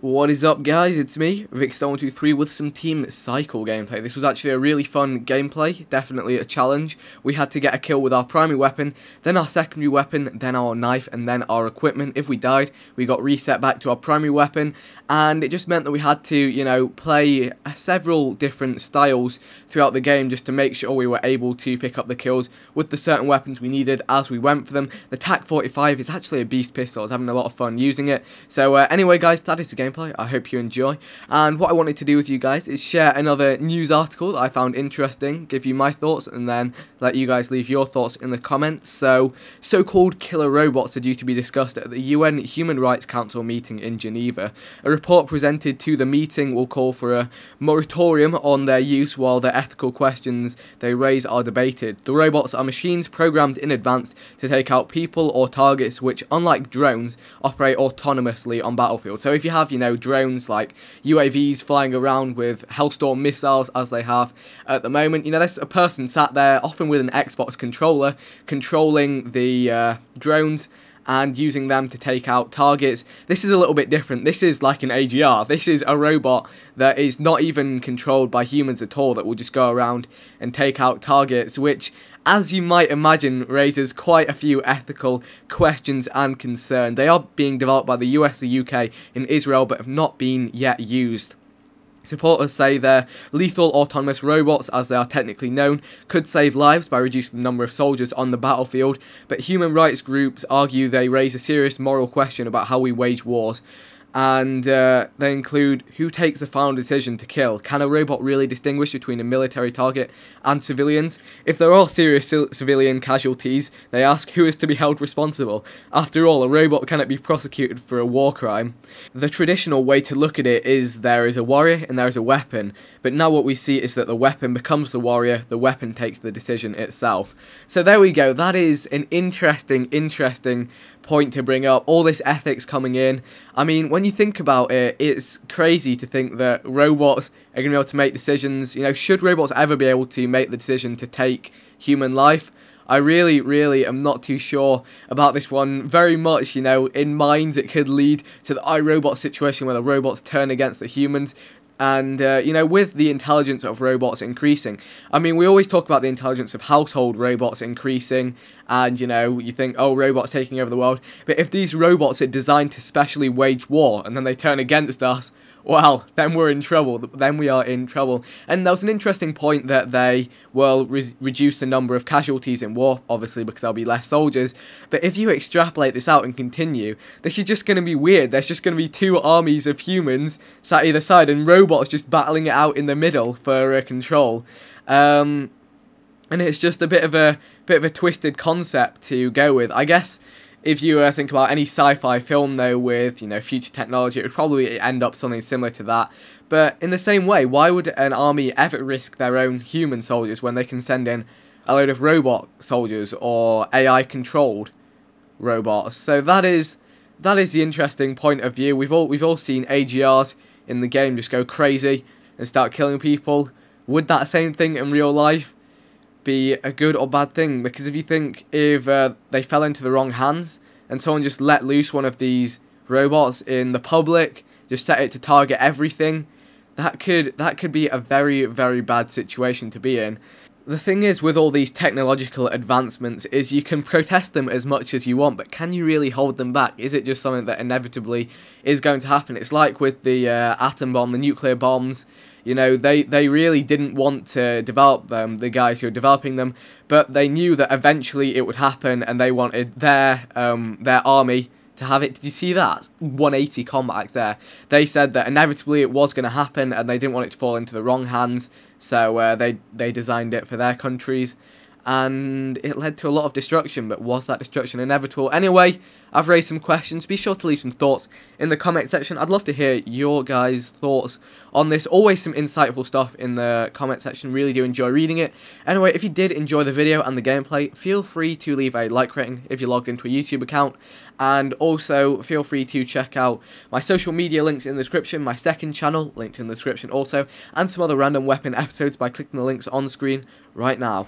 What is up, guys? It's me, Vicstar123, with some Team Cycle gameplay. This was actually a really fun gameplay, definitely a challenge. We had to get a kill with our primary weapon, then our secondary weapon, then our knife, and then our equipment. If we died, we got reset back to our primary weapon, and it just meant that we had to, you know, play several different styles throughout the game just to make sure we were able to pick up the kills with the certain weapons we needed as we went for them. The TAC-45 is actually a beast pistol. I was having a lot of fun using it. So anyway, guys, that is the gameplay. I hope you enjoy, and what I wanted to do with you guys is share another news article that I found interesting, give you my thoughts, and then let you guys leave your thoughts in the comments. So-called killer robots are due to be discussed at the UN Human Rights Council meeting in Geneva. A report presented to the meeting will call for a moratorium on their use while the ethical questions they raise are debated. The robots are machines programmed in advance to take out people or targets which, unlike drones, operate autonomously on battlefield. So if you have, you know, drones like UAVs flying around with Hellstorm missiles as they have at the moment, you know, there's a person sat there, often with an Xbox controller, controlling the drones and using them to take out targets. This is a little bit different. This is like an AGR. This is a robot that is not even controlled by humans at all, that will just go around and take out targets, which, as you might imagine, raises quite a few ethical questions and concern. They are being developed by the US, the UK, and Israel, but have not been yet used. Supporters say their lethal autonomous robots, as they are technically known, could save lives by reducing the number of soldiers on the battlefield, but human rights groups argue they raise a serious moral question about how we wage wars. And they include, who takes the final decision to kill? Can a robot really distinguish between a military target and civilians? If there are serious civilian casualties, they ask, who is to be held responsible? After all, a robot cannot be prosecuted for a war crime. The traditional way to look at it is there is a warrior and there is a weapon, but now what we see is that the weapon becomes the warrior, the weapon takes the decision itself. So there we go, that is an interesting point to bring up, all this ethics coming in. I mean, when you think about it, it's crazy to think that robots are going to be able to make decisions. You know, should robots ever be able to make the decision to take human life? I really am not too sure about this one. Very much, you know, in minds it could lead to the iRobot situation where the robots turn against the humans. And, you know, with the intelligence of robots increasing, I mean, we always talk about the intelligence of household robots increasing, and, you know, you think, oh, robots taking over the world. But if these robots are designed to specially wage war, and then they turn against us, well, then we're in trouble. Then we are in trouble. And there was an interesting point that they will reduce the number of casualties in war, obviously, because there'll be less soldiers. But if you extrapolate this out and continue, this is just going to be weird. There's just going to be two armies of humans sat either side, and robots just battling it out in the middle for control. And it's just a bit of a twisted concept to go with, I guess. If you think about any sci-fi film, though, with, you know, future technology, it would probably end up something similar to that. But in the same way, why would an army ever risk their own human soldiers when they can send in a load of robot soldiers or AI-controlled robots? So that is the interesting point of view. We've all seen AGRs in the game just go crazy and start killing people. Would that same thing in real life be a good or bad thing? Because if you think, if they fell into the wrong hands and someone just let loose one of these robots in the public, just set it to target everything, that could be a very bad situation to be in. The thing is, with all these technological advancements, is you can protest them as much as you want, but can you really hold them back? Is it just something that inevitably is going to happen? It's like with the atom bomb, the nuclear bombs. You know, they really didn't want to develop them, the guys who were developing them, but they knew that eventually it would happen, and they wanted their army to have it. Did you see that? 180 combat there. They said that inevitably it was going to happen, and they didn't want it to fall into the wrong hands, so they designed it for their countries. And it led to a lot of destruction, but was that destruction inevitable? Anyway, I've raised some questions. Be sure to leave some thoughts in the comment section. I'd love to hear your guys' thoughts on this. Always some insightful stuff in the comment section. Really do enjoy reading it. Anyway, if you did enjoy the video and the gameplay, feel free to leave a like rating if you're logged into a YouTube account. And also, feel free to check out my social media links in the description, my second channel, linked in the description also, and some other random weapon episodes by clicking the links on screen right now.